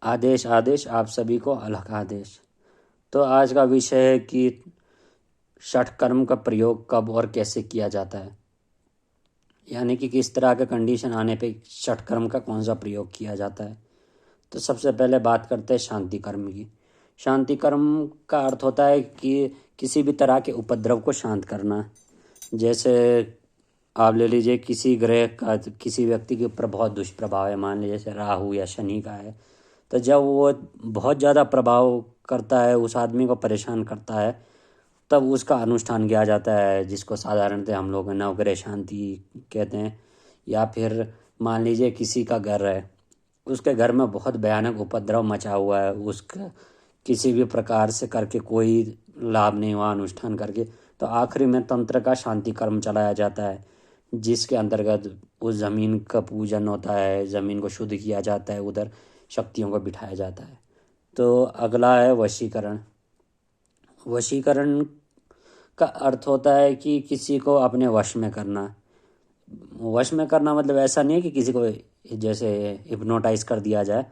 आदेश आदेश आप सभी को अलग आदेश। तो आज का विषय है कि षठ कर्म का प्रयोग कब और कैसे किया जाता है, यानी कि किस तरह के कंडीशन आने पे षठ कर्म का कौन सा प्रयोग किया जाता है। तो सबसे पहले बात करते हैं शांति कर्म की। शांति कर्म का अर्थ होता है कि किसी भी तरह के उपद्रव को शांत करना। जैसे आप ले लीजिए किसी ग्रह का किसी व्यक्ति के ऊपर बहुत दुष्प्रभाव है, मान लीजिए जैसे राहु या शनि का है, तो जब वो बहुत ज़्यादा प्रभाव करता है, उस आदमी को परेशान करता है, तब उसका अनुष्ठान किया जाता है, जिसको साधारणतः हम लोग नवग्रह शांति कहते हैं। या फिर मान लीजिए किसी का घर है, उसके घर में बहुत भयानक उपद्रव मचा हुआ है, उसका किसी भी प्रकार से करके कोई लाभ नहीं हुआ अनुष्ठान करके, तो आखिरी में तंत्र का शांति कर्म चलाया जाता है, जिसके अंतर्गत उस ज़मीन का पूजन होता है, ज़मीन को शुद्ध किया जाता है, उधर शक्तियों को बिठाया जाता है। तो अगला है वशीकरण। वशीकरण का अर्थ होता है कि किसी को अपने वश में करना। वश में करना मतलब ऐसा नहीं है कि किसी को जैसे हिप्नोटाइज कर दिया जाए।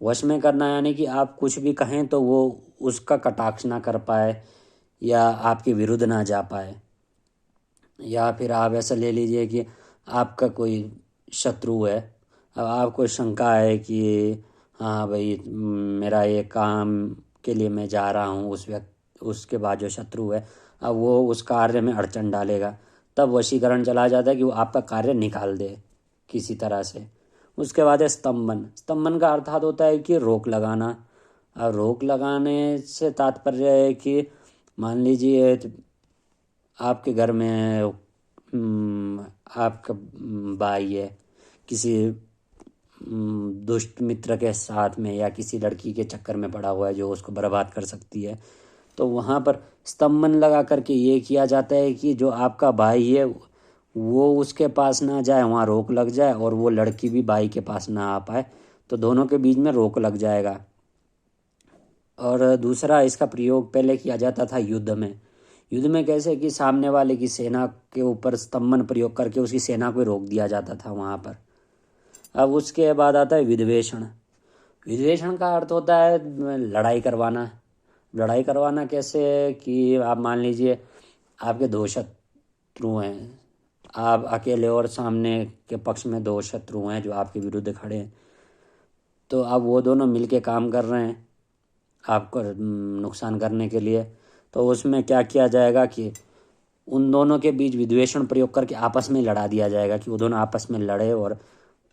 वश में करना यानी कि आप कुछ भी कहें तो वो उसका कटाक्ष ना कर पाए या आपके विरुद्ध ना जा पाए। या फिर आप ऐसा ले लीजिए कि आपका कोई शत्रु है, अब आपको शंका है कि हाँ भाई मेरा ये काम के लिए मैं जा रहा हूँ, उसके बाद जो शत्रु है अब वो उस कार्य में अड़चन डालेगा, तब वशीकरण चला जाता है कि वो आपका कार्य निकाल दे किसी तरह से। उसके बाद है स्तंभन। स्तंभन का अर्थात होता है कि रोक लगाना। अब रोक लगाने से तात्पर्य है कि मान लीजिए आपके घर में आपका भाई है किसी दुष्ट मित्र के साथ में या किसी लड़की के चक्कर में पड़ा हुआ है जो उसको बर्बाद कर सकती है, तो वहाँ पर स्तंभन लगा करके ये किया जाता है कि जो आपका भाई है वो उसके पास ना जाए, वहाँ रोक लग जाए, और वो लड़की भी भाई के पास ना आ पाए, तो दोनों के बीच में रोक लग जाएगा। और दूसरा इसका प्रयोग पहले किया जाता था युद्ध में। युद्ध में कैसे कि सामने वाले की सेना के ऊपर स्तंभन प्रयोग करके उसकी सेना को रोक दिया जाता था वहाँ पर। अब उसके बाद आता है विद्वेषण। विद्वेषण का अर्थ होता है लड़ाई करवाना। लड़ाई करवाना कैसे कि आप मान लीजिए आपके दो शत्रु हैं, आप अकेले और सामने के पक्ष में दो शत्रु हैं जो आपके विरुद्ध खड़े हैं, तो अब वो दोनों मिलके काम कर रहे हैं आपको नुकसान करने के लिए। तो उसमें क्या किया जाएगा कि उन दोनों के बीच विद्वेषण प्रयोग करके आपस में लड़ा दिया जाएगा कि वो दोनों आपस में लड़े और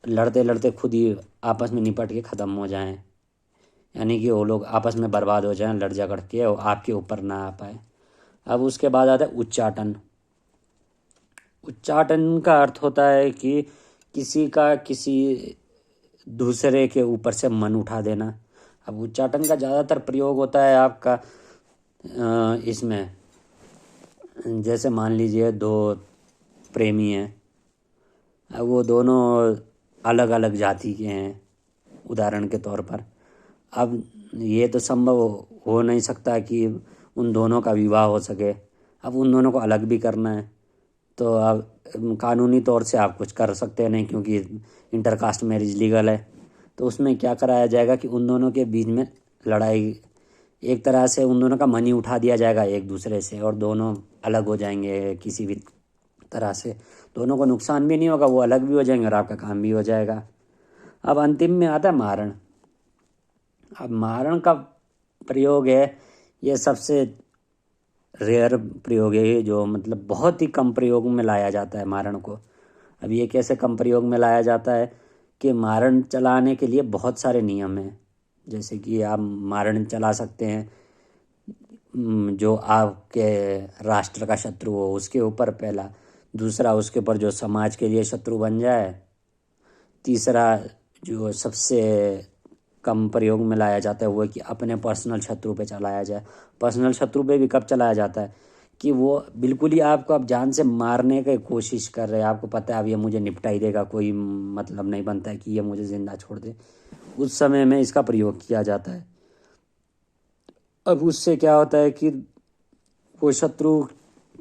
लड़ते लड़ते खुद ही आपस में निपट के ख़त्म हो जाएं, यानी कि वो लोग आपस में बर्बाद हो जाएं लड़ झगड़ के और आपके ऊपर ना आ पाए। अब उसके बाद आता है उच्चाटन। उच्चाटन का अर्थ होता है कि किसी का किसी दूसरे के ऊपर से मन उठा देना। अब उच्चाटन का ज़्यादातर प्रयोग होता है आपका इसमें, जैसे मान लीजिए दो प्रेमी हैं, अब वो दोनों अलग अलग जाति के हैं उदाहरण के तौर पर। अब ये तो संभव हो नहीं सकता कि उन दोनों का विवाह हो सके, अब उन दोनों को अलग भी करना है, तो अब कानूनी तौर से आप कुछ कर सकते नहीं क्योंकि इंटरकास्ट मैरिज लीगल है। तो उसमें क्या कराया जाएगा कि उन दोनों के बीच में लड़ाई, एक तरह से उन दोनों का मन ही उठा दिया जाएगा एक दूसरे से और दोनों अलग हो जाएंगे किसी भी तरह से। दोनों को नुकसान भी नहीं होगा, वो अलग भी हो जाएंगे और आपका काम भी हो जाएगा। अब अंतिम में आता है मारण। अब मारण का प्रयोग है, ये सबसे रेयर प्रयोग है जो मतलब बहुत ही कम प्रयोग में लाया जाता है मारण को। अब ये कैसे कम प्रयोग में लाया जाता है कि मारण चलाने के लिए बहुत सारे नियम हैं। जैसे कि आप मारण चला सकते हैं जो आपके राष्ट्र का शत्रु हो उसके ऊपर पहला, दूसरा उसके ऊपर जो समाज के लिए शत्रु बन जाए, तीसरा जो सबसे कम प्रयोग में लाया जाता है वो है कि अपने पर्सनल शत्रु पे चलाया जाए। पर्सनल शत्रु पे भी कब चलाया जाता है कि वो बिल्कुल ही आपको अब जान से मारने की कोशिश कर रहे हैं, आपको पता है अब ये मुझे निपटा ही देगा, कोई मतलब नहीं बनता है कि ये मुझे ज़िंदा छोड़ दे, उस समय में इसका प्रयोग किया जाता है। अब उससे क्या होता है कि वो शत्रु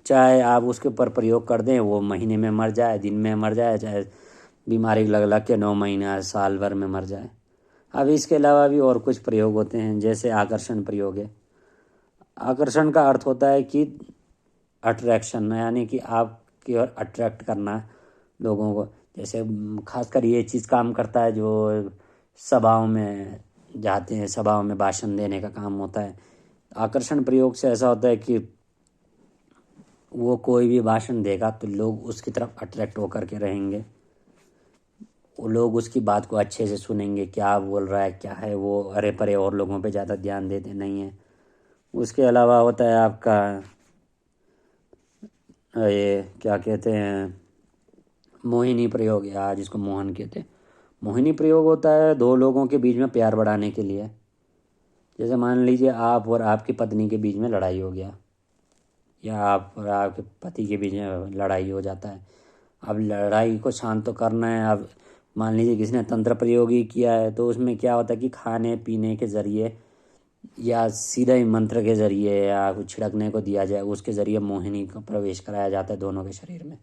चाहे आप उसके ऊपर प्रयोग कर दें वो महीने में मर जाए, दिन में मर जाए, चाहे बीमारी लग लग के 9 महीना साल भर में मर जाए। अब इसके अलावा भी और कुछ प्रयोग होते हैं, जैसे आकर्षण प्रयोग है। आकर्षण का अर्थ होता है कि अट्रैक्शन, यानी कि आपकी ओर अट्रैक्ट करना लोगों को। जैसे खासकर ये चीज़ काम करता है जो सभाओं में जाते हैं, सभाओं में भाषण देने का काम होता है। आकर्षण प्रयोग से ऐसा होता है कि वो कोई भी भाषण देगा तो लोग उसकी तरफ अट्रैक्ट होकर के रहेंगे, वो लोग उसकी बात को अच्छे से सुनेंगे, क्या बोल रहा है क्या है, वो अरे परे और लोगों पे ज़्यादा ध्यान देते नहीं हैं। उसके अलावा होता है आपका ये क्या कहते हैं, मोहिनी प्रयोग, या जिसको मोहन कहते हैं। मोहिनी प्रयोग होता है दो लोगों के बीच में प्यार बढ़ाने के लिए। जैसे मान लीजिए आप और आपकी पत्नी के बीच में लड़ाई हो गया, या आप और आपके पति के बीच में लड़ाई हो जाता है। अब लड़ाई को शांत तो करना है। अब मान लीजिए किसी ने तंत्र प्रयोग ही किया है, तो उसमें क्या होता है कि खाने पीने के ज़रिए या सीधा ही मंत्र के ज़रिए या कुछ छिड़कने को दिया जाए, उसके ज़रिए मोहिनी को प्रवेश कराया जाता है दोनों के शरीर में।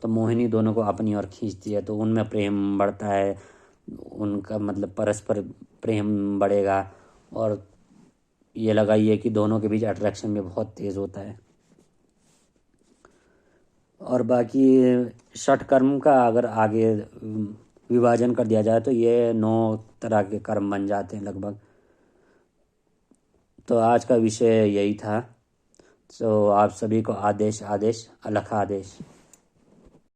तो मोहिनी दोनों को अपनी ओर खींचती है, तो उनमें प्रेम बढ़ता है, उनका मतलब परस्पर प्रेम बढ़ेगा। और ये लगाइए कि दोनों के बीच अट्रैक्शन भी बहुत तेज़ होता है। और बाकी षटकर्म का अगर आगे विभाजन कर दिया जाए तो ये 9 तरह के कर्म बन जाते हैं लगभग। तो आज का विषय यही था। तो आप सभी को आदेश आदेश अलख आदेश।